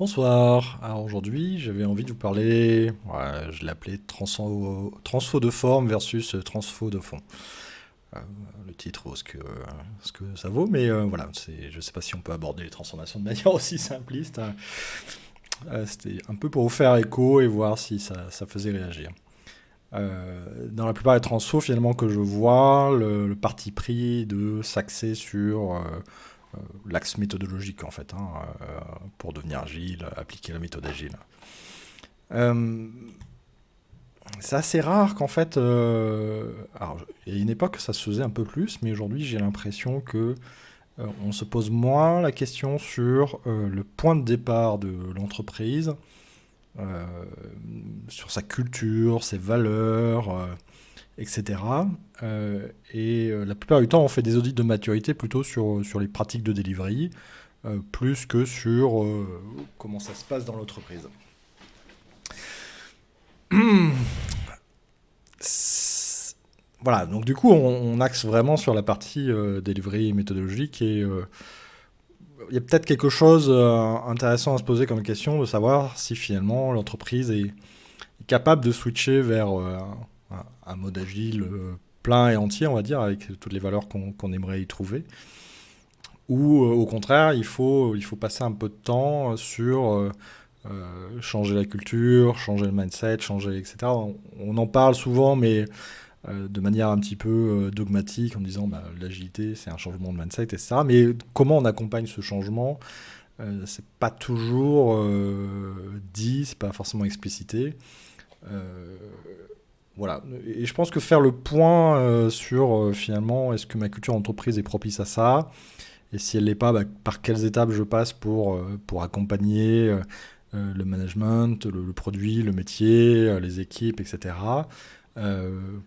Bonsoir. Alors aujourd'hui, j'avais envie de vous parler, je l'ai appelé transfo de forme versus transfo de fond. Euh, le titre vaut ce que ça vaut, mais voilà, je ne sais pas si on peut aborder les transformations de manière aussi simpliste, hein. C'était un peu pour vous faire écho et voir si ça faisait réagir. Dans la plupart des transfos finalement que je vois, le parti pris de s'axer sur l'axe méthodologique en fait, hein, pour devenir agile, appliquer la méthode agile. Euh, c'est assez rare qu'en fait, alors il y a une époque ça se faisait un peu plus, mais aujourd'hui j'ai l'impression que on se pose moins la question sur le point de départ de l'entreprise, euh, sur sa culture, ses valeurs, etc. La plupart du temps, on fait des audits de maturité plutôt sur les pratiques de delivery, plus que sur comment ça se passe dans l'entreprise. Voilà, donc du coup, on axe vraiment sur la partie delivery méthodologique et il y a peut-être quelque chose intéressant à se poser comme question de savoir si finalement l'entreprise est capable de switcher vers un mode agile plein et entier, on va dire, avec toutes les valeurs qu'on aimerait y trouver. Ou au contraire, il faut passer un peu de temps sur changer la culture, changer le mindset, changer, etc. On en parle souvent, mais de manière un petit peu dogmatique, en disant bah, l'agilité, c'est un changement de mindset, etc. Mais comment on accompagne ce changement, c'est pas toujours dit, c'est pas forcément explicité. Euh, voilà. Et je pense que faire le point sur finalement, est-ce que ma culture entreprise est propice à ça? Et si elle l'est pas, bah, par quelles étapes je passe pour accompagner le management, le produit, le métier, les équipes, etc.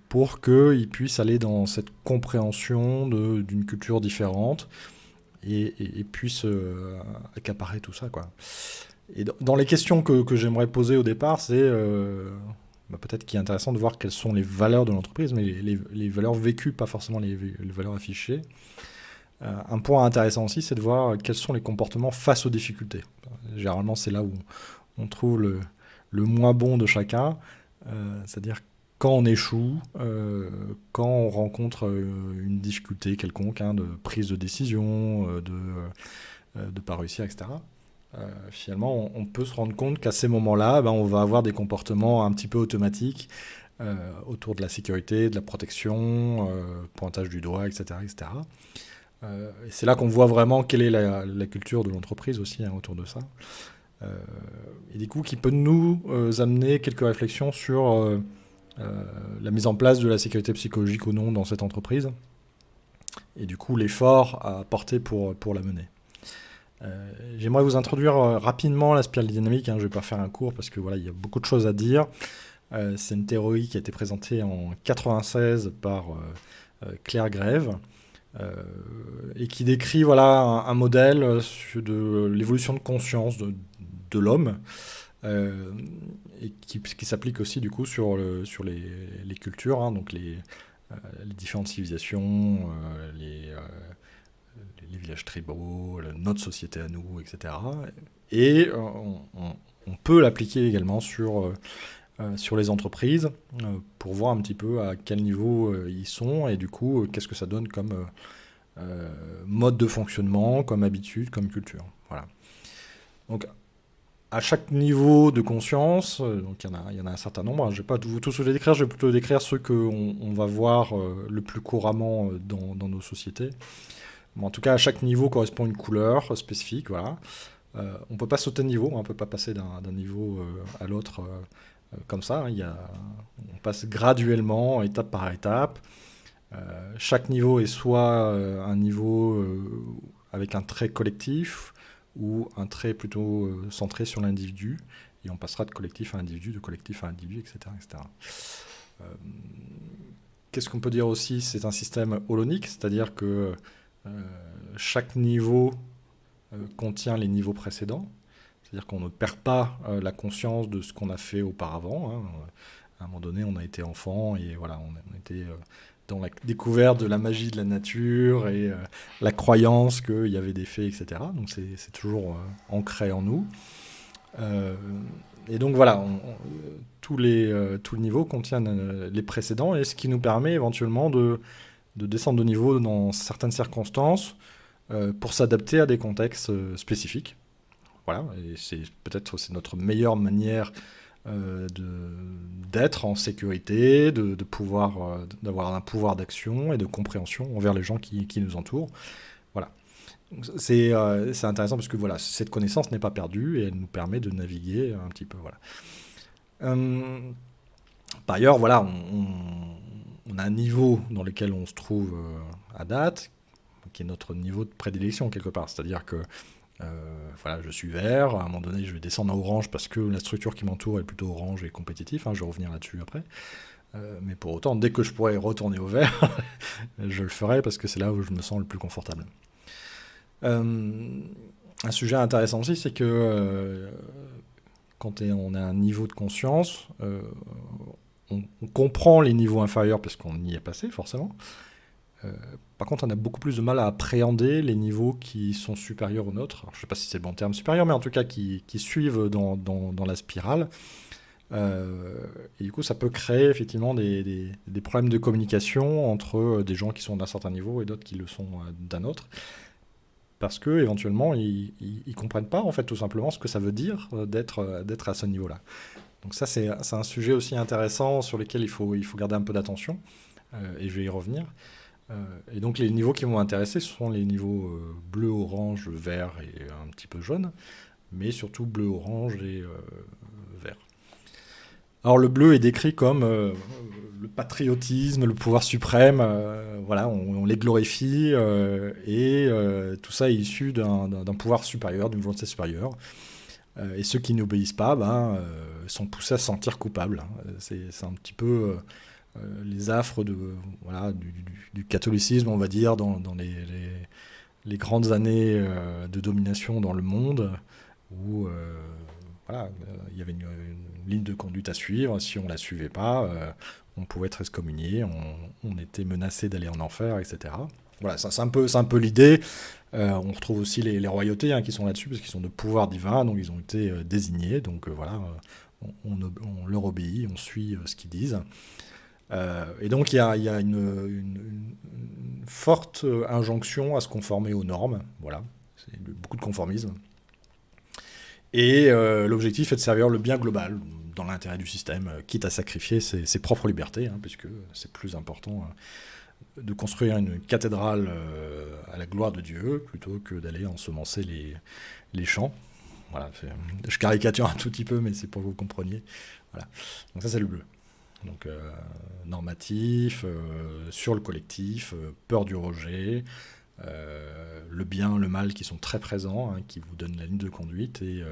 Pour qu'ils puissent aller dans cette compréhension d'une culture différente et puissent accaparer tout ça, quoi. Et dans les questions que j'aimerais poser au départ, c'est bah, peut-être qu'il est intéressant de voir quelles sont les valeurs de l'entreprise, mais les valeurs vécues, pas forcément les valeurs affichées. Un point intéressant aussi, c'est de voir quels sont les comportements face aux difficultés. Généralement, c'est là où on trouve le moins bon de chacun, c'est-à-dire quand on échoue, quand on rencontre une difficulté quelconque, hein, de prise de décision, de pas réussir, etc. Finalement, on peut se rendre compte qu'à ces moments-là, ben, on va avoir des comportements un petit peu automatiques autour de la sécurité, de la protection, pointage du doigt, etc. etc. Et c'est là qu'on voit vraiment quelle est la culture de l'entreprise aussi, hein, autour de ça. Euh, et du coup, qui peut nous amener quelques réflexions sur la mise en place de la sécurité psychologique ou non dans cette entreprise, et du coup l'effort à porter pour la mener. J'aimerais vous introduire rapidement la spirale dynamique, hein, je ne vais pas faire un cours parce que voilà, il y a beaucoup de choses à dire. C'est une théorie qui a été présentée en 96 par Claire Grève, euh, et qui décrit voilà, un modèle de l'évolution de conscience de l'homme, euh, et qui s'applique aussi du coup sur les cultures, hein, donc les différentes civilisations, les villages tribaux, notre société à nous, etc. Et on peut l'appliquer également sur les entreprises pour voir un petit peu à quel niveau ils sont et du coup qu'est-ce que ça donne comme mode de fonctionnement, comme habitude, comme culture. Voilà. Donc à chaque niveau de conscience, donc il y en a un certain nombre, hein, je ne vais pas tous vous les décrire, je vais plutôt décrire ceux qu'on on va voir le plus couramment dans nos sociétés. Bon, en tout cas, à chaque niveau correspond une couleur spécifique, voilà. On ne peut pas sauter de niveau, hein, on ne peut pas passer d'un niveau à l'autre comme ça, hein. On passe graduellement, étape par étape. Chaque niveau est soit un niveau avec un trait collectif ou un trait plutôt centré sur l'individu. Et on passera de collectif à individu, de collectif à individu, etc. etc. Euh, Qu'est-ce qu'on peut dire aussi? C'est un système holonique, c'est-à-dire que euh, chaque niveau contient les niveaux précédents. C'est-à-dire qu'on ne perd pas la conscience de ce qu'on a fait auparavant, hein. À un moment donné, on a été enfant et voilà, on était dans la découverte de la magie de la nature et la croyance qu'il y avait des fées, etc. Donc c'est toujours ancré en nous. Euh, et donc voilà, tous les niveaux contiennent les précédents, et ce qui nous permet éventuellement de descendre de niveau dans certaines circonstances pour s'adapter à des contextes spécifiques. Voilà, et c'est notre meilleure manière d'être en sécurité, de pouvoir, d'avoir un pouvoir d'action et de compréhension envers les gens qui nous entourent. Voilà. C'est intéressant parce que voilà, cette connaissance n'est pas perdue et elle nous permet de naviguer un petit peu. Voilà. Euh, Par ailleurs, voilà, on a un niveau dans lequel on se trouve à date, qui est notre niveau de prédilection quelque part. C'est-à-dire que voilà, je suis vert, à un moment donné je vais descendre à orange parce que la structure qui m'entoure est plutôt orange et compétitif, hein, je vais revenir là-dessus après. Mais pour autant, dès que je pourrais retourner au vert, je le ferai parce que c'est là où je me sens le plus confortable. Euh, un sujet intéressant aussi, c'est que quand on a un niveau de conscience, on comprend les niveaux inférieurs parce qu'on y est passé forcément. Euh, Par contre, on a beaucoup plus de mal à appréhender les niveaux qui sont supérieurs aux nôtres. Alors, je ne sais pas si c'est le bon terme supérieur, mais en tout cas qui suivent dans la spirale. Euh, et du coup, ça peut créer effectivement des problèmes de communication entre des gens qui sont d'un certain niveau et d'autres qui le sont d'un autre. Parce que éventuellement, ils comprennent pas en fait tout simplement ce que ça veut dire d'être à ce niveau-là. Donc ça, c'est un sujet aussi intéressant sur lequel il faut garder un peu d'attention. Et je vais y revenir. Et donc les niveaux qui vont m'intéresser ce sont les niveaux bleu, orange, vert et un petit peu jaune, mais surtout bleu, orange et vert. Alors le bleu est décrit comme le patriotisme, le pouvoir suprême, voilà, on les glorifie, et tout ça est issu d'un pouvoir supérieur, d'une volonté supérieure. Et ceux qui n'obéissent pas sont poussés à se sentir coupables, hein. C'est un petit peu les affres voilà, du catholicisme, on va dire, dans les grandes années de domination dans le monde, où voilà, il y avait une ligne de conduite à suivre. Si on ne la suivait pas, on pouvait être excommunié, on était menacé d'aller en enfer, etc. Voilà, ça, c'est un peu l'idée. On retrouve aussi les royautés, hein, qui sont là-dessus, parce qu'ils sont de pouvoir divin, donc ils ont été désignés. Donc voilà, on leur obéit, on suit ce qu'ils disent. Et donc il y a une forte injonction à se conformer aux normes. Voilà, c'est beaucoup de conformisme. Et l'objectif est de servir le bien global dans l'intérêt du système, quitte à sacrifier ses propres libertés, hein, puisque c'est plus important de construire une cathédrale à la gloire de Dieu plutôt que d'aller ensemencer les champs. Voilà, je caricature un tout petit peu, mais c'est pour que vous compreniez. Voilà. Donc ça, c'est le bleu. Donc normatif, sur le collectif, peur du rejet, le bien, le mal qui sont très présents, hein, qui vous donnent la ligne de conduite et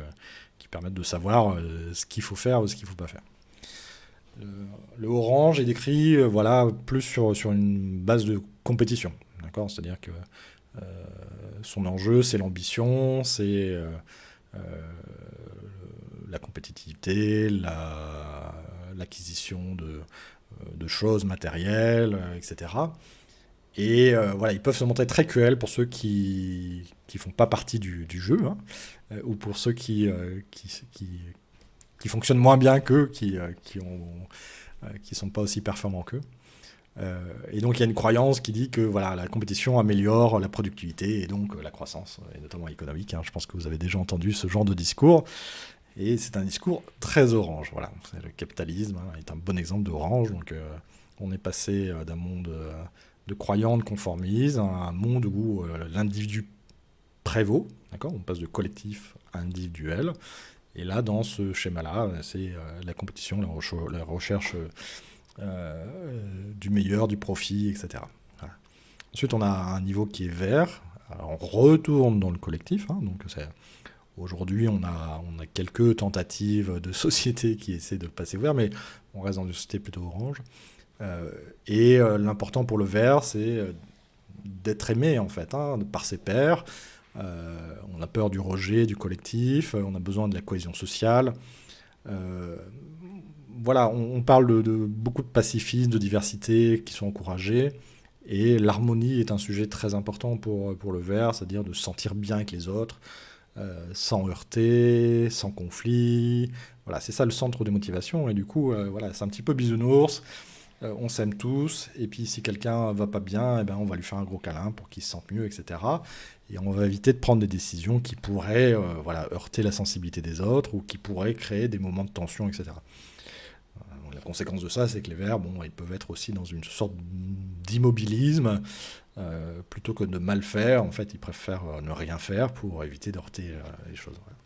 qui permettent de savoir ce qu'il faut faire ou ce qu'il ne faut pas faire. Le, le orange est décrit voilà, plus sur une base de compétition. D'accord. C'est-à-dire que son enjeu, c'est l'ambition, c'est euh, la compétitivité, l'acquisition de choses matérielles, etc. Et voilà, ils peuvent se montrer très cruels pour ceux qui font pas partie du jeu, hein, ou pour ceux qui fonctionnent moins bien qu'eux, qui sont pas aussi performants qu'eux. Et donc il y a une croyance qui dit que voilà, la compétition améliore la productivité et donc la croissance, et notamment économique, hein. Je pense que vous avez déjà entendu ce genre de discours. Et c'est un discours très orange. Voilà. Le capitalisme, hein, est un bon exemple d'orange. Donc on est passé d'un monde de croyants, de conformisme, à un monde où l'individu prévaut. D'accord. On passe de collectif à individuel. Et là, dans ce schéma-là, c'est la compétition, la recherche du meilleur, du profit, etc. Voilà. Ensuite, on a un niveau qui est vert. Alors, on retourne dans le collectif, hein, donc aujourd'hui, on a quelques tentatives de sociétés qui essaient de passer au vert, mais on reste dans une société plutôt orange. Et l'important pour le vert, c'est d'être aimé, en fait, hein, par ses pairs. On a peur du rejet du collectif, on a besoin de la cohésion sociale. Euh, voilà, on parle de beaucoup de pacifisme, de diversité qui sont encouragés. Et l'harmonie est un sujet très important pour le vert, c'est-à-dire de se sentir bien avec les autres, sans heurter, sans conflit. Voilà, c'est ça le centre des motivations. Et du coup, voilà, c'est un petit peu bisounours. On s'aime tous. Et puis, si quelqu'un va pas bien, eh ben, on va lui faire un gros câlin pour qu'il se sente mieux, etc. Et on va éviter de prendre des décisions qui pourraient voilà, heurter la sensibilité des autres ou qui pourraient créer des moments de tension, etc. La conséquence de ça, c'est que les vers, bon, ils peuvent être aussi dans une sorte d'immobilisme. Plutôt que de mal faire, en fait, ils préfèrent ne rien faire pour éviter d'heurter les choses. Voilà.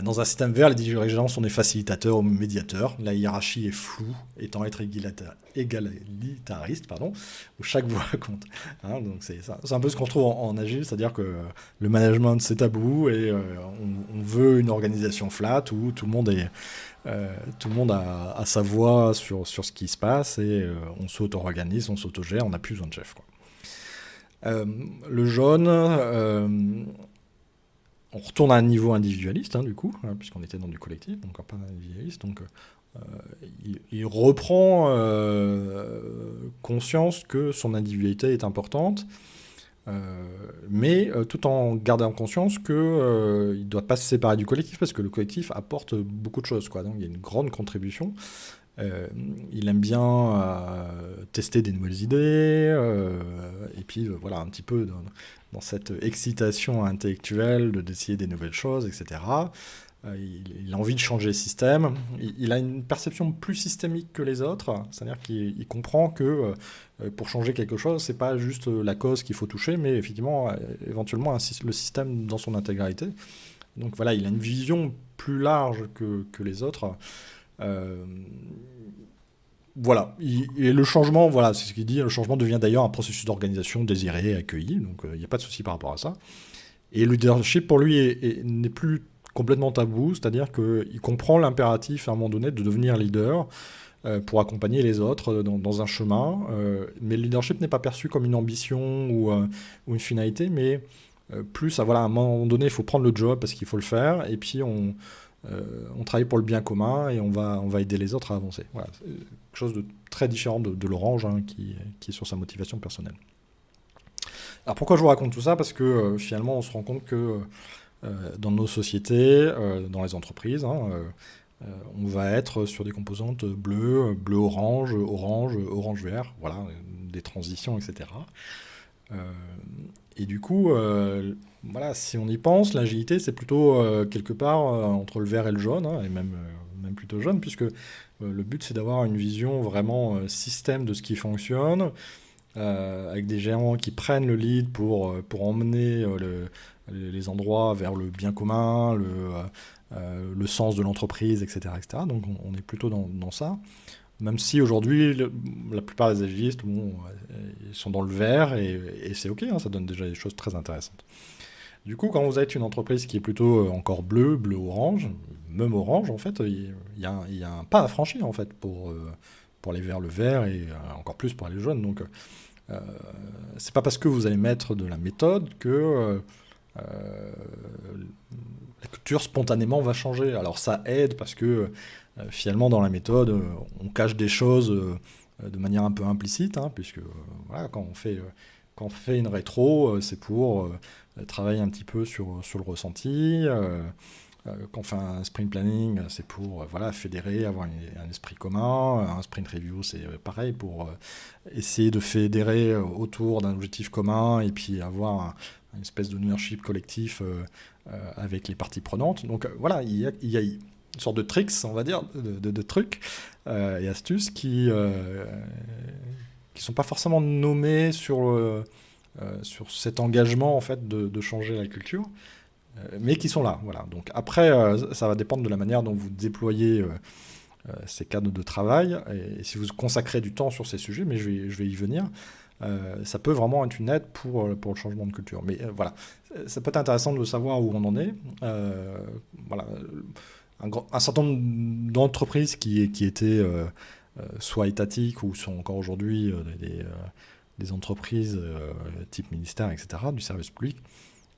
Dans un système vert, les dirigeants sont des facilitateurs ou médiateurs. La hiérarchie est floue, étant être égalitariste, pardon, où chaque voix compte. Hein, donc c'est un peu ce qu'on retrouve en agile, c'est-à-dire que le management c'est tabou et on veut une organisation flat où tout le monde a sa voix sur ce qui se passe et on s'auto-organise, on s'auto-gère, on n'a plus besoin de chef, quoi. Le jaune, on retourne à un niveau individualiste, hein, du coup, hein, puisqu'on était dans du collectif, donc pas individualiste. Donc, il reprend conscience que son individualité est importante, mais tout en gardant conscience qu'il ne doit pas se séparer du collectif, parce que le collectif apporte beaucoup de choses, quoi. Donc, il y a une grande contribution. Il aime bien tester des nouvelles idées, et puis voilà, un petit peu dans cette excitation intellectuelle d'essayer des nouvelles choses, etc. Il a envie de changer le système. Il a une perception plus systémique que les autres, c'est-à-dire qu'il comprend que pour changer quelque chose, c'est pas juste la cause qu'il faut toucher, mais effectivement, éventuellement, le système dans son intégralité. Donc voilà, il a une vision plus large que les autres. Euh, voilà, et le changement, voilà, c'est ce qu'il dit, le changement devient d'ailleurs un processus d'organisation désiré et accueilli, donc il n'y a pas de souci par rapport à ça. Et le leadership, pour lui, n'est plus complètement tabou, c'est-à-dire qu'il comprend l'impératif à un moment donné de devenir leader pour accompagner les autres dans un chemin, mais le leadership n'est pas perçu comme une ambition ou une finalité, mais plus, voilà, à un moment donné, il faut prendre le job parce qu'il faut le faire, et puis on travaille pour le bien commun et on va aider les autres à avancer. Voilà, c'est quelque chose de très différent de l'orange, hein, qui est sur sa motivation personnelle. Alors pourquoi je vous raconte tout ça? Parce que finalement on se rend compte que dans nos sociétés, dans les entreprises, hein, on va être sur des composantes bleu, bleu-orange, orange, orange-vert, voilà, des transitions, etc. Euh, et du coup, voilà, si on y pense, l'agilité, c'est plutôt quelque part entre le vert et le jaune, hein, et même plutôt jaune, puisque le but, c'est d'avoir une vision vraiment système de ce qui fonctionne, avec des gérants qui prennent le lead pour emmener les endroits vers le bien commun, le sens de l'entreprise, etc., etc. Donc on est plutôt dans ça. Même si aujourd'hui, la plupart des agilistes, bon, ils sont dans le vert et c'est ok, hein, ça donne déjà des choses très intéressantes. Du coup, quand vous êtes une entreprise qui est plutôt encore bleu, bleu-orange, même orange, en fait, il y a un pas à franchir en fait pour aller vers le vert et encore plus pour aller jaune. Donc, c'est pas parce que vous allez mettre de la méthode que la culture spontanément va changer. Alors ça aide parce que finalement dans la méthode, on cache des choses de manière un peu implicite, hein, puisque voilà, quand on fait une rétro, c'est pour travailler un petit peu sur le ressenti. Quand on fait un sprint planning, c'est pour voilà, fédérer, avoir un esprit commun. Un sprint review, c'est pareil, pour essayer de fédérer autour d'un objectif commun et puis avoir une espèce de ownership collectif avec les parties prenantes. Donc voilà, il y a une sorte de tricks, on va dire, de trucs et astuces qui sont pas forcément nommés sur cet engagement en fait de changer la culture, mais qui sont là. Voilà. Donc après, ça va dépendre de la manière dont vous déployez ces cadres de travail et si vous consacrez du temps sur ces sujets, mais je vais y venir. Ça peut vraiment être une aide pour le changement de culture. Mais voilà, ça peut être intéressant de savoir où on en est. Voilà, un certain nombre d'entreprises qui étaient soit étatiques ou sont encore aujourd'hui des entreprises type ministère, etc., du service public,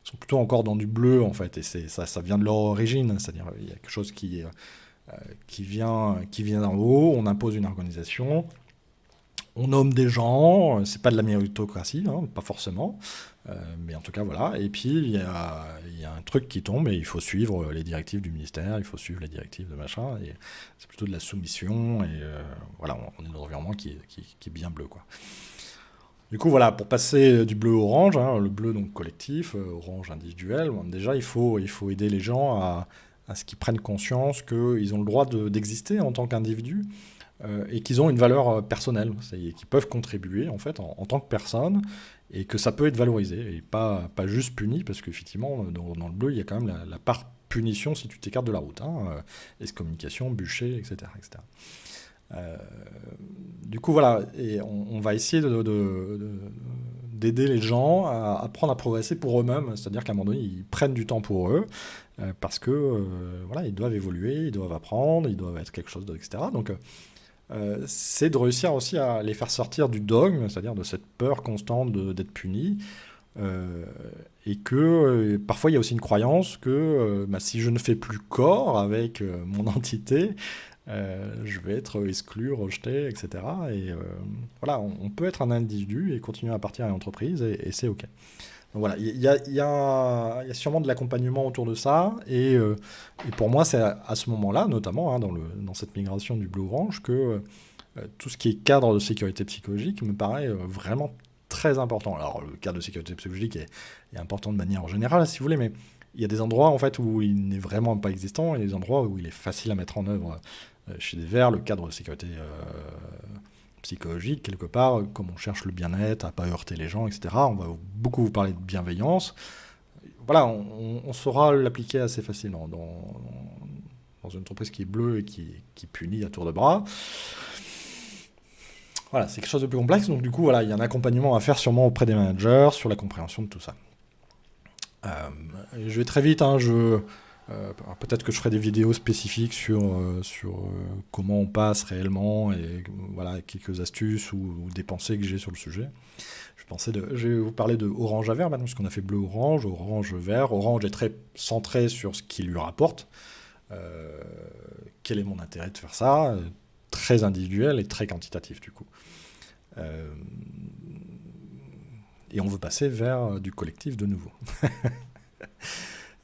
sont plutôt encore dans du bleu en fait. Et ça vient de leur origine, c'est-à-dire il y a quelque chose qui vient d'en haut, on impose une organisation, On nomme des gens, c'est pas de la méritocratie, hein, pas forcément, mais en tout cas voilà. Et puis il y a un truc qui tombe et il faut suivre les directives du ministère, il faut suivre les directives de machin, et c'est plutôt de la soumission, et voilà, on est dans un environnement qui est bien bleu, quoi. Du coup, voilà, pour passer du bleu au orange, hein, le bleu donc collectif, orange individuel, bon, déjà il faut aider les gens à ce qu'ils prennent conscience qu'ils ont le droit d'exister en tant qu'individus, et qu'ils ont une valeur personnelle, c'est-à-dire qu'ils peuvent contribuer en fait en tant que personne, et que ça peut être valorisé et pas juste puni, parce qu'effectivement dans le bleu il y a quand même la part punition si tu t'écartes de la route, hein, excommunication, bûcher, etc., etc. Euh, du coup voilà, et on va essayer d'aider les gens à apprendre à progresser pour eux-mêmes, c'est-à-dire qu'à un moment donné ils prennent du temps pour eux, parce que voilà, ils doivent évoluer, ils doivent apprendre, ils doivent être quelque chose d'autre, etc. Donc c'est de réussir aussi à les faire sortir du dogme, c'est-à-dire de cette peur constante d'être puni, euh, et que parfois il y a aussi une croyance que bah, si je ne fais plus corps avec mon entité, je vais être exclu, rejeté, etc. Et voilà, on peut être un individu et continuer à partir à l'entreprise, et c'est OK. Donc voilà, il y a sûrement de l'accompagnement autour de ça, et pour moi, c'est à ce moment-là, notamment hein, dans cette migration du bleu-orange, que tout ce qui est cadre de sécurité psychologique me paraît vraiment très important. Alors, le cadre de sécurité psychologique est important de manière générale, si vous voulez, mais il y a des endroits en fait où il n'est vraiment pas existant, et des endroits où il est facile à mettre en œuvre. Chez des Verts, le cadre de sécurité psychologique, quelque part, comme on cherche le bien-être, à pas heurter les gens, etc. On va beaucoup vous parler de bienveillance. Voilà, on saura l'appliquer assez facilement dans une entreprise qui est bleue et qui punit à tour de bras. Voilà, c'est quelque chose de plus complexe, donc du coup, voilà, il y a un accompagnement à faire sûrement auprès des managers sur la compréhension de tout ça. Je vais très vite, hein, peut-être que je ferai des vidéos spécifiques sur comment on passe réellement, et voilà, quelques astuces ou des pensées que j'ai sur le sujet. Je vais vous parler de orange à vert maintenant, parce qu'on a fait bleu-orange, orange-vert. Orange est très centré sur ce qui lui rapporte. Euh, Quel est mon intérêt de faire ça? Très individuel et très quantitatif du coup. Euh, et on veut passer vers du collectif de nouveau.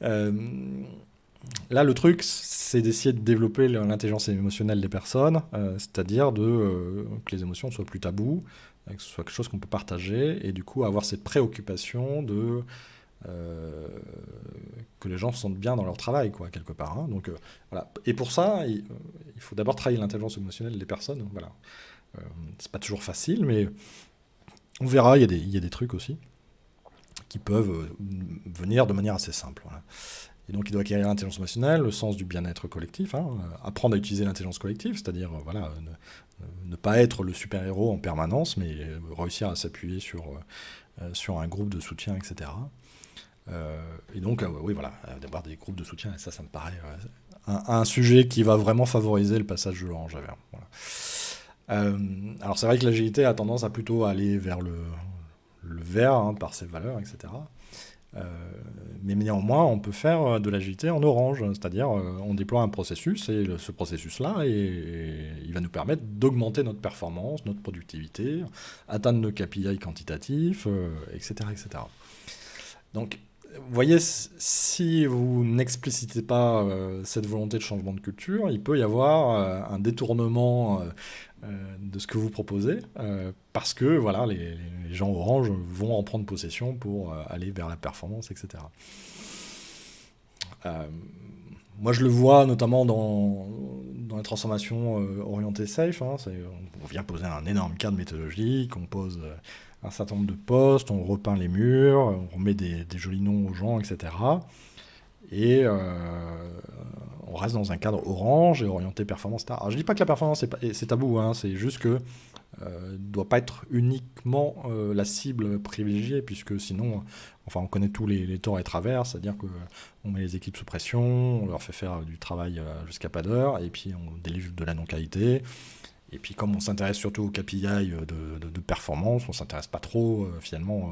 Euh, Là, le truc, c'est d'essayer de développer l'intelligence émotionnelle des personnes, c'est-à-dire que les émotions soient plus tabous, que ce soit quelque chose qu'on peut partager, et du coup avoir cette préoccupation euh, que les gens se sentent bien dans leur travail, quoi, quelque part, hein. Donc voilà. Et pour ça, il faut d'abord travailler l'intelligence émotionnelle des personnes. Voilà. C'est pas toujours facile, mais on verra. Il y a des trucs aussi qui peuvent venir de manière assez simple. Voilà. Et donc il doit acquérir l'intelligence émotionnelle, le sens du bien-être collectif, hein, apprendre à utiliser l'intelligence collective, c'est-à-dire voilà, ne pas être le super-héros en permanence, mais réussir à s'appuyer sur un groupe de soutien, etc. Et donc, oui, voilà, d'avoir des groupes de soutien, et ça me paraît un sujet qui va vraiment favoriser le passage de l'orange à vert. Voilà. Alors c'est vrai que l'agilité a tendance à plutôt aller vers le vert, hein, par ses valeurs, etc. Euh, mais néanmoins, on peut faire de l'agilité en orange, c'est-à-dire on déploie un processus, et ce processus-là, il va nous permettre d'augmenter notre performance, notre productivité, atteindre nos KPI quantitatifs, etc., etc. Donc, vous voyez, si vous n'explicitez pas cette volonté de changement de culture, il peut y avoir un détournement de ce que vous proposez, parce que voilà, les gens orange vont en prendre possession pour aller vers la performance, etc. Euh, Moi, je le vois notamment dans les transformations orientées safe, hein, on vient poser un énorme cadre méthodologique, on pose un certain nombre de postes, on repeint les murs, on remet des jolis noms aux gens, etc. Et on reste dans un cadre orange et orienté performance. Alors, je dis pas que la performance c'est tabou, hein, c'est juste que ne doit pas être uniquement la cible privilégiée, puisque sinon, enfin, on connaît tous les torts et travers, c'est-à-dire qu'on met les équipes sous pression, on leur fait faire du travail jusqu'à pas d'heure, et puis on délivre de la non-qualité. Et puis comme on s'intéresse surtout aux KPI de performance, on s'intéresse pas trop finalement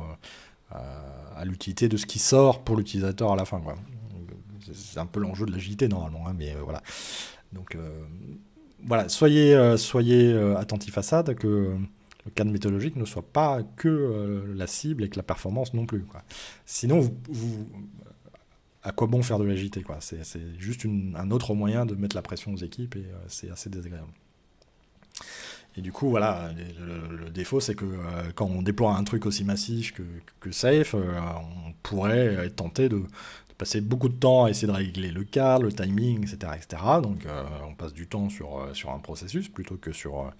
à l'utilité de ce qui sort pour l'utilisateur à la fin, quoi. C'est un peu l'enjeu de l'agilité normalement, hein, mais voilà. Donc voilà, soyez attentifs à ça, que le cadre méthodologique ne soit pas que la cible et que la performance non plus, quoi. Sinon, à quoi bon faire de l'agilité, quoi? C'est juste un autre moyen de mettre la pression aux équipes et c'est assez désagréable. Et du coup, voilà, le défaut, c'est que quand on déploie un truc aussi massif que Safe, on pourrait être tenté de passer beaucoup de temps à essayer de régler le cadre, le timing, etc. etc. Donc, on passe du temps sur un processus plutôt que sur,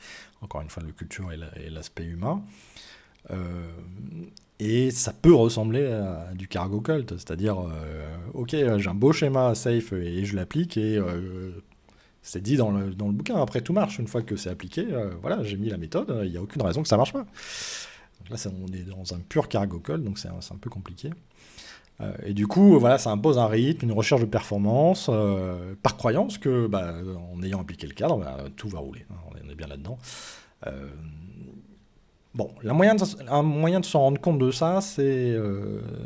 encore une fois, la culture et l'aspect humain. Et ça peut ressembler à du cargo cult, c'est-à-dire, ok, j'ai un beau schéma Safe et je l'applique et c'est dit dans le bouquin. Après, tout marche. Une fois que c'est appliqué, voilà, j'ai mis la méthode, il n'y a aucune raison que ça marche pas. Donc là, on est dans un pur cargo cult, donc c'est un peu compliqué. Et du coup, voilà, ça impose un rythme, une recherche de performance, par croyance que, en ayant appliqué le cadre, tout va rouler. Hein, on est bien là-dedans. Euh, bon, un moyen de s'en rendre compte de ça, c'est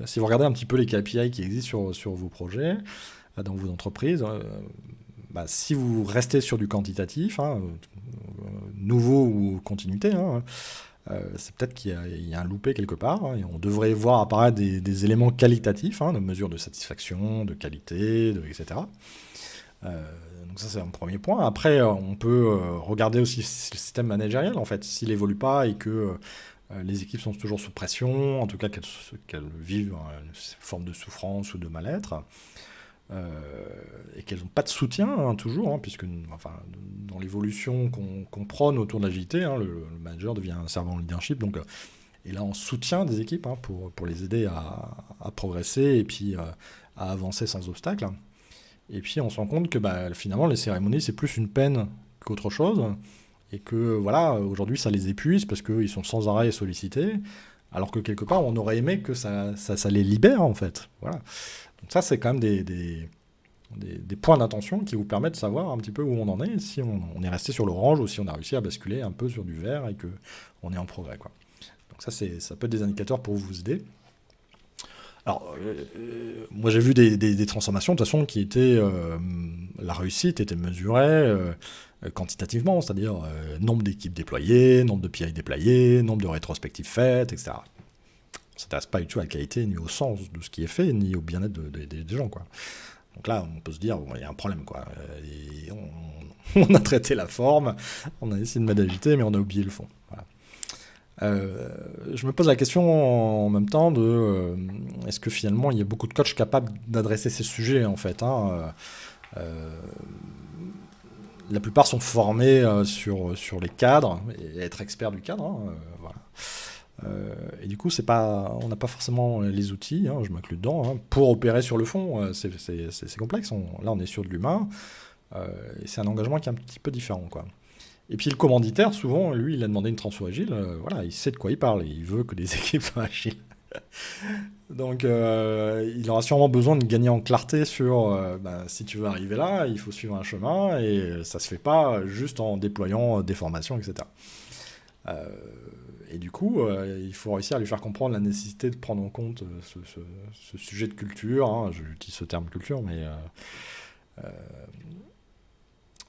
si vous regardez un petit peu les KPI qui existent sur vos projets, dans vos entreprises. Si vous restez sur du quantitatif, hein, nouveau ou continuité, hein, c'est peut-être qu'il y a un loupé quelque part, hein, et on devrait voir apparaître des éléments qualitatifs, hein, de mesure de satisfaction, de qualité, etc. Donc ça, c'est un premier point. Après, on peut regarder aussi le système managérial, en fait, s'il évolue pas et que les équipes sont toujours sous pression, en tout cas qu'elles vivent une forme de souffrance ou de mal-être. Et qu'elles n'ont pas de soutien, hein, toujours, hein, puisque enfin, dans l'évolution qu'on prône autour de l'agilité, hein, le manager devient un servant leadership, donc et là on soutient des équipes, hein, pour les aider à progresser et puis à avancer sans obstacle. Et puis on se rend compte que finalement les cérémonies c'est plus une peine qu'autre chose, et que voilà, aujourd'hui ça les épuise parce qu'ils sont sans arrêt sollicités, alors que quelque part on aurait aimé que ça les libère en fait. Voilà. Donc ça, c'est quand même des points d'attention qui vous permettent de savoir un petit peu où on en est, si on est resté sur l'orange ou si on a réussi à basculer un peu sur du vert et qu'on est en progrès, quoi. Donc ça peut être des indicateurs pour vous aider. Alors, moi j'ai vu des transformations de toute façon qui étaient... la réussite était mesurée quantitativement, c'est-à-dire nombre d'équipes déployées, nombre de PI déployés, nombre de rétrospectives faites, etc. On ne s'intéresse pas du tout à la qualité, ni au sens de ce qui est fait, ni au bien-être des gens, quoi. Donc là, on peut se dire, bon, il y a un problème, quoi. Et on a traité la forme, on a essayé de mettre d'agilité, mais on a oublié le fond. Voilà. Je me pose la question en même temps de est-ce que finalement il y a beaucoup de coachs capables d'adresser ces sujets, en fait, hein. La plupart sont formés sur les cadres et être experts du cadre, hein, voilà. Et du coup, on n'a pas forcément les outils, hein, je m'inclus dedans, hein, pour opérer sur le fond. C'est complexe. Là, on est sur de l'humain. Et c'est un engagement qui est un petit peu différent, quoi. Et puis le commanditaire, souvent, lui, il a demandé une transfo agile. Voilà, il sait de quoi il parle. Et il veut que les équipes soient agiles. Donc, il aura sûrement besoin de gagner en clarté sur si tu veux arriver là, il faut suivre un chemin. Et ça se fait pas juste en déployant des formations, etc. Et du coup, il faut réussir à lui faire comprendre la nécessité de prendre en compte ce sujet de culture, hein, j'utilise ce terme culture, mais...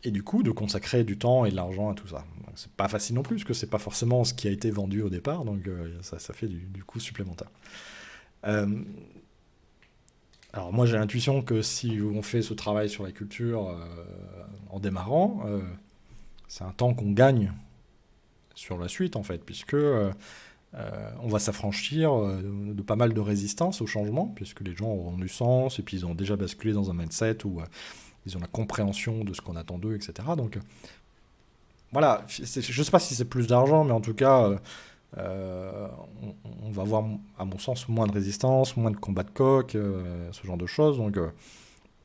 et du coup, de consacrer du temps et de l'argent à tout ça. Donc, c'est pas facile non plus, parce que c'est pas forcément ce qui a été vendu au départ, donc ça fait du coût supplémentaire. Alors moi, j'ai l'intuition que si on fait ce travail sur la culture en démarrant, c'est un temps qu'on gagne sur la suite, en fait, puisque on va s'affranchir de pas mal de résistance au changement, puisque les gens auront du sens, et puis ils ont déjà basculé dans un mindset où ils ont la compréhension de ce qu'on attend d'eux, etc. Donc voilà, je ne sais pas si c'est plus d'argent, mais en tout cas, on va avoir, à mon sens, moins de résistance, moins de combat de coq, ce genre de choses. Donc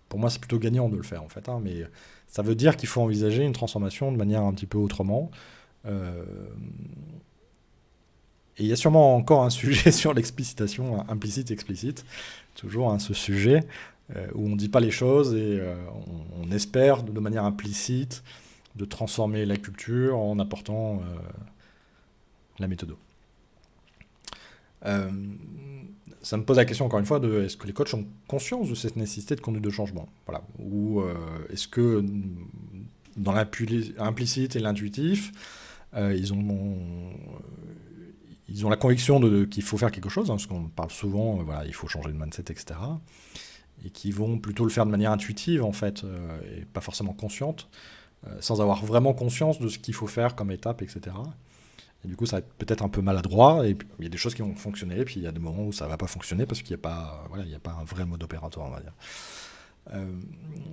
pour moi, c'est plutôt gagnant de le faire, en fait, hein, mais ça veut dire qu'il faut envisager une transformation de manière un petit peu autrement. Et il y a sûrement encore un sujet sur l'explicitation implicite-explicite, toujours, hein, ce sujet où on ne dit pas les choses et on espère de manière implicite de transformer la culture en apportant la méthode. Ça me pose la question encore une fois de est-ce que les coachs ont conscience de cette nécessité de conduite de changement, voilà. Ou est-ce que dans l'implicite et l'intuitif, Ils ont, ils ont la conviction qu'il faut faire quelque chose, hein, parce qu'on parle souvent, voilà, il faut changer de mindset, etc. Et qui vont plutôt le faire de manière intuitive, en fait, et pas forcément consciente, sans avoir vraiment conscience de ce qu'il faut faire comme étape, etc. Et du coup, ça va être peut-être un peu maladroit, et puis, il y a des choses qui vont fonctionner, et puis il y a des moments où ça va pas fonctionner, parce qu'il n'y a pas, voilà, il y a pas un vrai mode opératoire, on va dire. Euh,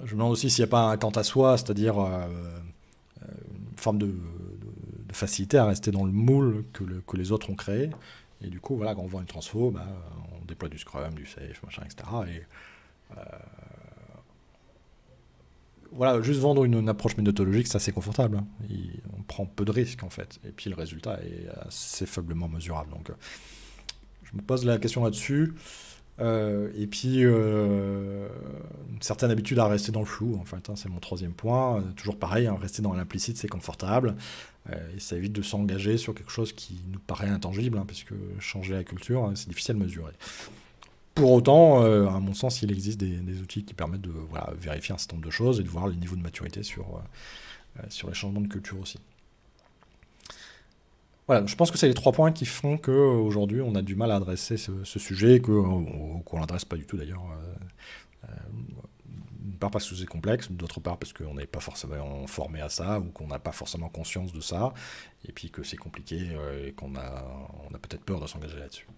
je me demande aussi s'il n'y a pas un quant à soi, c'est-à-dire une forme de facilité à rester dans le moule que les autres ont créé. Et du coup, voilà, quand on voit une transfo, bah, on déploie du Scrum, du Safe, machin, etc. Et voilà, juste vendre une approche méthodologique, c'est assez confortable, hein. On prend peu de risques, en fait. Et puis le résultat est assez faiblement mesurable. Donc je me pose la question là-dessus. Et puis, une certaine habitude à rester dans le flou, en fait, hein, c'est mon troisième point. Toujours pareil, hein, rester dans l'implicite, c'est confortable. Et ça évite de s'engager sur quelque chose qui nous paraît intangible, hein, puisque changer la culture, c'est difficile à mesurer. Pour autant, à mon sens, il existe des outils qui permettent de voilà, vérifier un certain nombre de choses et de voir les niveaux de maturité sur les changements de culture aussi. Voilà, je pense que c'est les trois points qui font qu'aujourd'hui, on a du mal à adresser ce sujet, qu'on l'adresse pas du tout d'ailleurs. D'une part parce que c'est complexe, d'autre part parce qu'on n'est pas forcément formé à ça, ou qu'on n'a pas forcément conscience de ça, et puis que c'est compliqué et on a peut-être peur de s'engager là-dessus.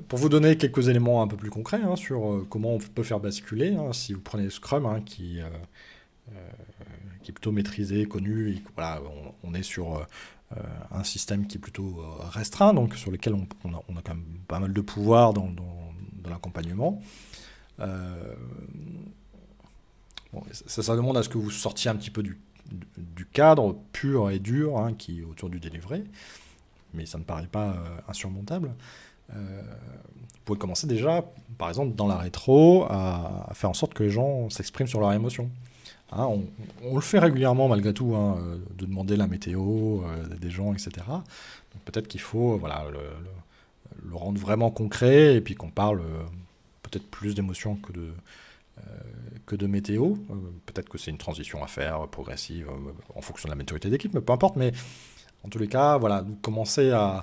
Pour vous donner quelques éléments un peu plus concrets, hein, sur comment on peut faire basculer, hein, si vous prenez Scrum, hein, qui est plutôt maîtrisé, connu, et voilà, on est sur un système qui est plutôt restreint, donc sur lequel on a quand même pas mal de pouvoir dans l'accompagnement. Euh, bon, ça demande à ce que vous sortiez un petit peu du cadre pur et dur, hein, qui est autour du délivré, mais ça ne paraît pas insurmontable. Vous pouvez commencer déjà, par exemple, dans la rétro, à faire en sorte que les gens s'expriment sur leurs émotions. Hein, on le fait régulièrement malgré tout, hein, de demander la météo des gens, etc. Donc peut-être qu'il faut voilà, le rendre vraiment concret et puis qu'on parle peut-être plus d'émotions que de météo. Peut-être que c'est une transition à faire progressive en fonction de la maturité d'équipe, mais peu importe. Mais en tous les cas, voilà, commencer à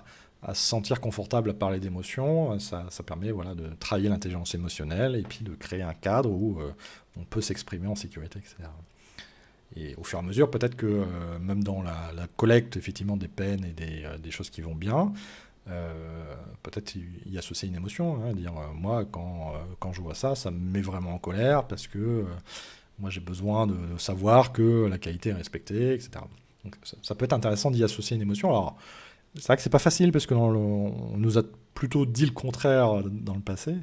se sentir confortable à parler d'émotions, ça permet voilà, de travailler l'intelligence émotionnelle et puis de créer un cadre où on peut s'exprimer en sécurité, etc. Et au fur et à mesure, peut-être que même dans la collecte effectivement des peines et des choses qui vont bien, peut-être y associer une émotion, hein, dire moi quand je vois ça, ça me met vraiment en colère parce que moi j'ai besoin de savoir que la qualité est respectée, etc. Donc ça peut être intéressant d'y associer une émotion. Alors c'est vrai que c'est pas facile parce que on nous a plutôt dit le contraire dans le passé.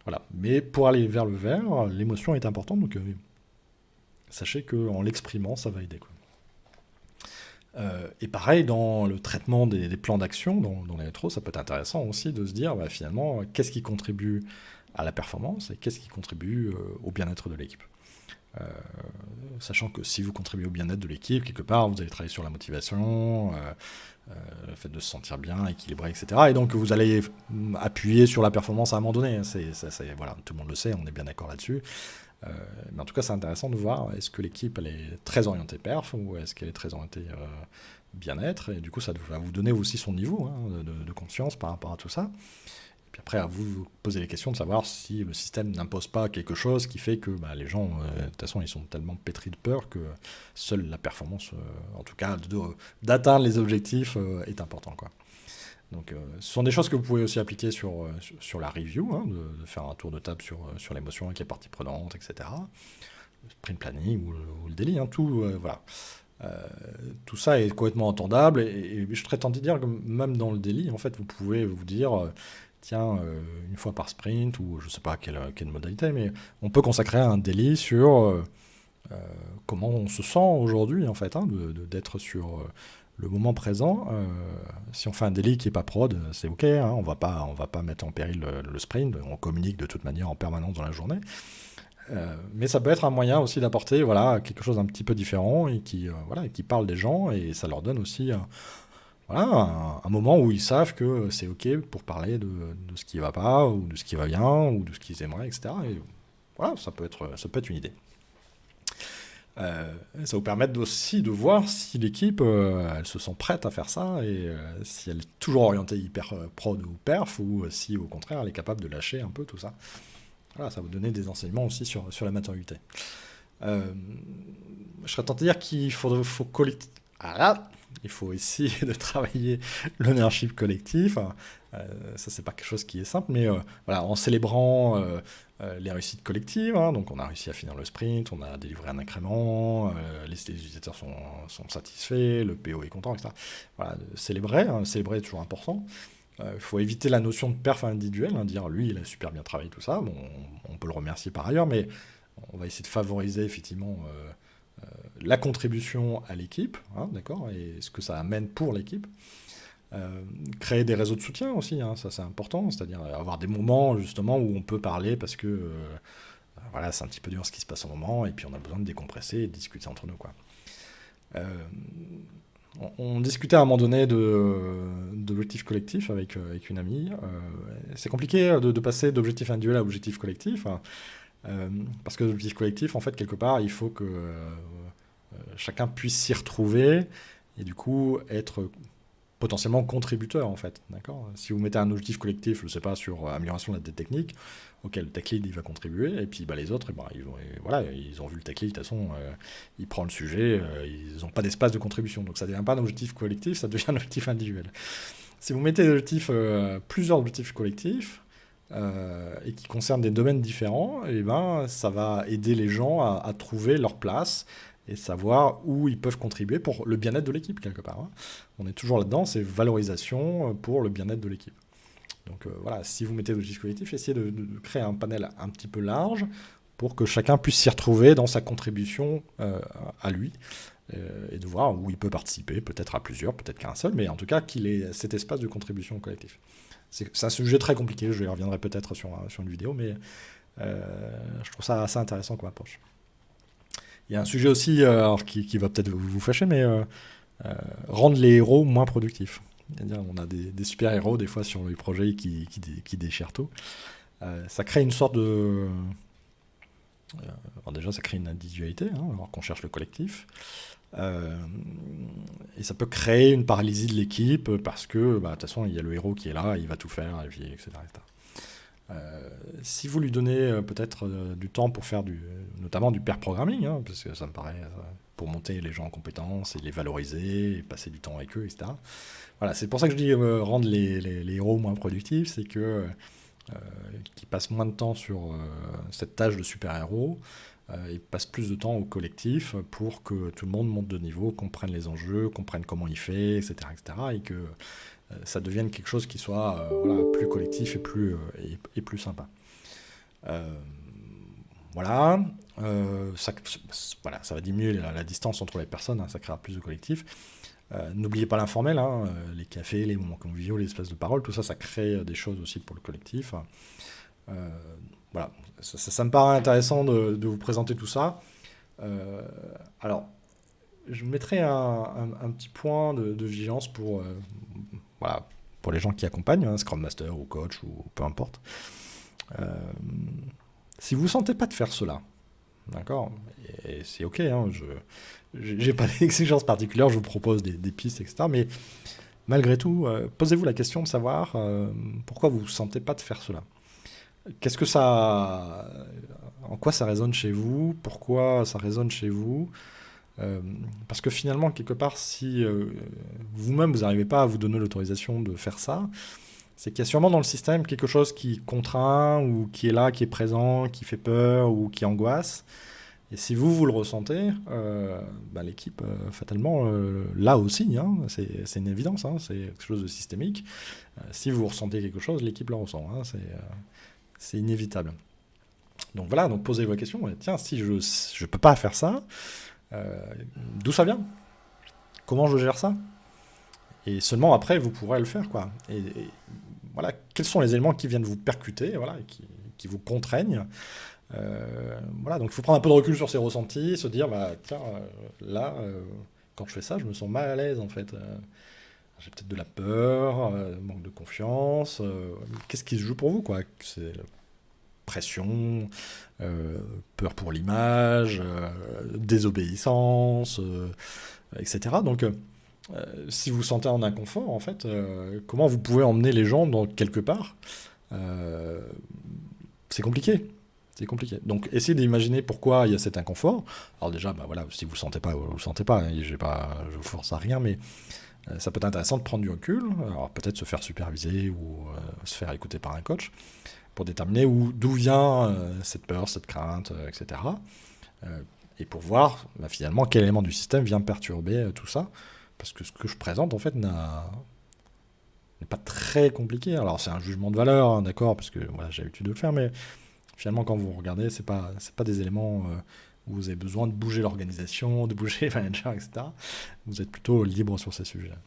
Voilà. Mais pour aller vers le vert, l'émotion est importante, donc sachez qu'en l'exprimant, ça va aider, quoi. Et pareil, dans le traitement des plans d'action, dans les rétros, ça peut être intéressant aussi de se dire, bah, finalement, qu'est-ce qui contribue à la performance et qu'est-ce qui contribue au bien-être de l'équipe. Euh, Sachant que si vous contribuez au bien-être de l'équipe, quelque part, vous allez travailler sur la motivation, le fait de se sentir bien, équilibré, etc. Et donc vous allez appuyer sur la performance à un moment donné. Voilà, tout le monde le sait, on est bien d'accord là-dessus. Mais en tout cas, c'est intéressant de voir, est-ce que l'équipe elle est très orientée perf ou est-ce qu'elle est très orientée bien-être. Et du coup, ça va vous donner aussi son niveau, hein, de conscience par rapport à tout ça. Puis après, à vous de vous poser les questions de savoir si le système n'impose pas quelque chose qui fait que bah, les gens, de toute façon, ils sont tellement pétris de peur que seule la performance, en tout cas, d'atteindre les objectifs est important, quoi. Donc, ce sont des choses que vous pouvez aussi appliquer sur la review, hein, de faire un tour de table sur l'émotion avec les parties prenantes, etc. Le sprint planning ou le daily, hein, tout, voilà. Euh, Tout ça est complètement entendable et je serais tenté de dire que même dans le daily, en fait, vous pouvez vous dire, tiens, une fois par sprint ou je sais pas quelle modalité, mais on peut consacrer un daily sur euh, comment on se sent aujourd'hui, en fait, hein, d'être sur le moment présent. Si on fait un daily qui est pas prod, c'est ok, hein, on va pas mettre en péril le sprint, on communique de toute manière en permanence dans la journée. Mais ça peut être un moyen aussi d'apporter voilà, quelque chose d'un petit peu différent et voilà, qui parle des gens et ça leur donne aussi voilà, un moment où ils savent que c'est ok pour parler de ce qui va pas ou de ce qui va bien ou de ce qu'ils aimeraient, etc. Et voilà, ça peut être une idée. Ça vous permet aussi de voir si l'équipe, elle se sent prête à faire ça, et si elle est toujours orientée hyper prod ou perf, ou si au contraire elle est capable de lâcher un peu tout ça. Voilà, ça va vous donner des enseignements aussi sur la maturité. Euh, je serais tenté de dire qu'il faut ah là, il faut essayer de travailler l'ownership collectif. Ça, c'est pas quelque chose qui est simple, mais voilà, en célébrant les réussites collectives, hein, donc on a réussi à finir le sprint, on a délivré un incrément, les utilisateurs sont satisfaits, le PO est content, etc. Voilà, célébrer est toujours important. Il faut éviter la notion de perf individuelle, hein, dire lui il a super bien travaillé tout ça, bon, on peut le remercier par ailleurs, mais on va essayer de favoriser effectivement la contribution à l'équipe, hein, d'accord, et ce que ça amène pour l'équipe. Créer des réseaux de soutien aussi, hein, ça c'est important, c'est-à-dire avoir des moments justement où on peut parler parce que voilà, c'est un petit peu dur ce qui se passe en moment, et puis on a besoin de décompresser et de discuter entre nous, quoi. Euh, on discutait à un moment donné d'objectifs collectifs avec une amie. C'est compliqué de passer d'objectif individuel à objectif collectif, hein, parce que l'objectif collectif, en fait, quelque part, il faut que chacun puisse s'y retrouver et du coup être potentiellement contributeur, en fait. D'accord. Si vous mettez un objectif collectif, je ne sais pas, sur amélioration de la technique, auquel le tech lead il va contribuer, et puis bah, les autres, bah, voilà, ils ont vu le tech lead, de toute façon, il prend le sujet, ils n'ont pas d'espace de contribution. Donc ça ne devient pas un objectif collectif, ça devient un objectif individuel. Si vous mettez plusieurs objectifs collectifs, et qui concernent des domaines différents, et ben, ça va aider les gens à trouver leur place et savoir où ils peuvent contribuer pour le bien-être de l'équipe, quelque part, hein. On est toujours là-dedans, c'est valorisation pour le bien-être de l'équipe. Donc voilà, si vous mettez l'objectif collectif, essayez de créer un panel un petit peu large pour que chacun puisse s'y retrouver dans sa contribution à lui, et de voir où il peut participer, peut-être à plusieurs, peut-être qu'à un seul, mais en tout cas qu'il ait cet espace de contribution collectif. C'est un sujet très compliqué, je y reviendrai peut-être sur une vidéo, mais je trouve ça assez intéressant comme approche. Il y a un sujet aussi alors, qui va peut-être vous fâcher, mais rendre les héros moins productifs. C'est-à-dire, on a des super-héros, des fois, sur les projets qui déchirent tout. Ça crée une sorte de... alors déjà, ça crée une individualité, hein, alors qu'on cherche le collectif. Euh, et ça peut créer une paralysie de l'équipe parce que, bah, de toute façon, il y a le héros qui est là, il va tout faire, et puis, etc. etc. Si vous lui donnez peut-être du temps pour faire notamment du pair programming, hein, parce que ça me paraît pour monter les gens en compétences et les valoriser, et passer du temps avec eux, etc. Voilà, c'est pour ça que je dis rendre les héros moins productifs, c'est que qu'ils passent moins de temps sur cette tâche de super-héros, ils passent plus de temps au collectif pour que tout le monde monte de niveau, comprenne les enjeux, comprenne comment il fait, etc., etc., et que ça devienne quelque chose qui soit voilà, plus collectif et plus sympa. Euh, voilà. Voilà, ça va diminuer la distance entre les personnes, hein, ça créera plus de collectifs. N'oubliez pas l'informel, hein, les cafés, les moments conviviaux, les espaces de parole, tout ça, ça crée des choses aussi pour le collectif. Euh, voilà, ça me paraît intéressant de vous présenter tout ça. Euh, alors, je mettrai un petit point de vigilance voilà, pour les gens qui accompagnent, hein, Scrum Master ou coach ou peu importe. Euh, si vous ne sentez pas de faire cela, d'accord, et c'est ok, hein, j'ai pas d'exigence particulière, je vous propose des pistes, etc. Mais malgré tout, posez-vous la question de savoir pourquoi vous ne sentez pas de faire cela. Qu'est-ce que ça, en quoi ça résonne chez vous? Pourquoi ça résonne chez vous? Parce que finalement, quelque part, si vous-même, vous n'arrivez pas à vous donner l'autorisation de faire ça, c'est qu'il y a sûrement dans le système quelque chose qui contraint, ou qui est là, qui est présent, qui fait peur, ou qui angoisse. Et si vous le ressentez, bah, l'équipe, fatalement, là aussi, hein, c'est une évidence, hein, c'est quelque chose de systémique. Si vous ressentez quelque chose, l'équipe le ressent, hein, c'est inévitable. Donc voilà, donc posez vos questions. Tiens, si je ne peux pas faire ça, euh, d'où ça vient? Comment je gère ça? Et seulement après, vous pourrez le faire, quoi. Et voilà, quels sont les éléments qui viennent vous percuter, voilà, et qui vous contraignent? Voilà, donc il faut prendre un peu de recul sur ses ressentis, se dire, bah, tiens, là, quand je fais ça, je me sens mal à l'aise, en fait. J'ai peut-être de la peur, manque de confiance. Qu'est-ce qui se joue pour vous, quoi? pression, peur pour l'image, désobéissance, etc. Donc, si vous vous sentez en inconfort, en fait, comment vous pouvez emmener les gens dans quelque part? Euh, c'est compliqué. C'est compliqué. Donc, essayez d'imaginer pourquoi il y a cet inconfort. Alors déjà, bah voilà, si vous le sentez pas, vous le sentez pas. Hein, je vous force à rien, mais ça peut être intéressant de prendre du recul. Alors peut-être se faire superviser ou se faire écouter par un coach pour déterminer d'où vient cette peur, cette crainte, etc. Euh, et pour voir bah, finalement quel élément du système vient perturber tout ça. Parce que ce que je présente, en fait, n'est pas très compliqué. Alors c'est un jugement de valeur, hein, d'accord, parce que voilà, j'ai l'habitude de le faire, mais finalement, quand vous regardez, c'est pas des éléments où vous avez besoin de bouger l'organisation, de bouger les managers, etc. Vous êtes plutôt libre sur ces sujets-là.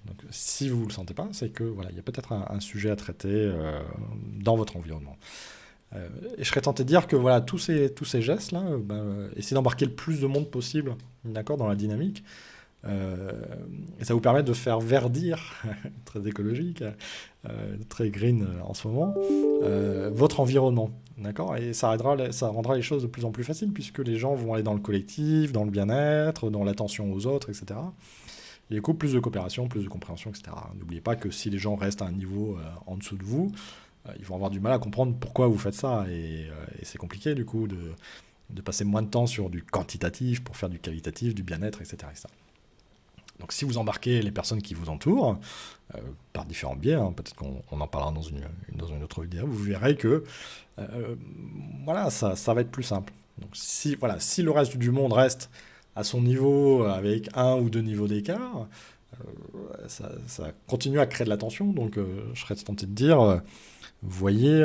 Donc, si vous ne le sentez pas, c'est que voilà, il y a peut-être un sujet à traiter dans votre environnement. Et je serais tenté de dire que voilà, tous ces gestes-là, essayez d'embarquer le plus de monde possible, d'accord, dans la dynamique. Euh, et ça vous permet de faire verdir, très écologique, très green en ce moment, votre environnement. D'accord. Et ça rendra les choses de plus en plus faciles puisque les gens vont aller dans le collectif, dans le bien-être, dans l'attention aux autres, etc. Et du coup, plus de coopération, plus de compréhension, etc. N'oubliez pas que si les gens restent à un niveau en dessous de vous, ils vont avoir du mal à comprendre pourquoi vous faites ça. Et c'est compliqué du coup de passer moins de temps sur du quantitatif pour faire du qualitatif, du bien-être, etc., etc. Donc si vous embarquez les personnes qui vous entourent, par différents biais, hein, peut-être qu'on en parlera dans une autre vidéo, vous verrez que euh, voilà, ça va être plus simple. Donc voilà, si le reste du monde reste à son niveau avec un ou deux niveaux d'écart, ça continue à créer de la tension. Donc je serais tenté de dire, voyez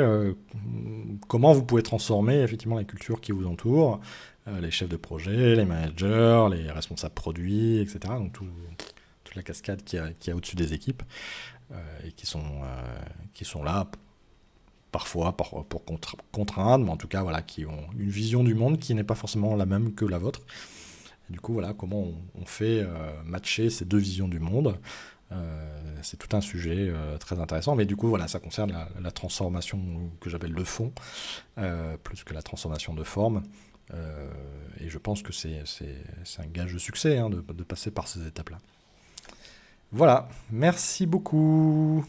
comment vous pouvez transformer effectivement la culture qui vous entoure, les chefs de projet, les managers, les responsables produits, etc. Donc toute la cascade qui a au-dessus des équipes et qui sont là parfois pour contraindre, mais en tout cas voilà, qui ont une vision du monde qui n'est pas forcément la même que la vôtre. Et du coup, voilà, comment on fait matcher ces deux visions du monde. C'est tout un sujet très intéressant, mais du coup, voilà, ça concerne la transformation que j'appelle de fond, plus que la transformation de forme. Et je pense que c'est un gage de succès hein, de passer par ces étapes-là. Voilà, merci beaucoup.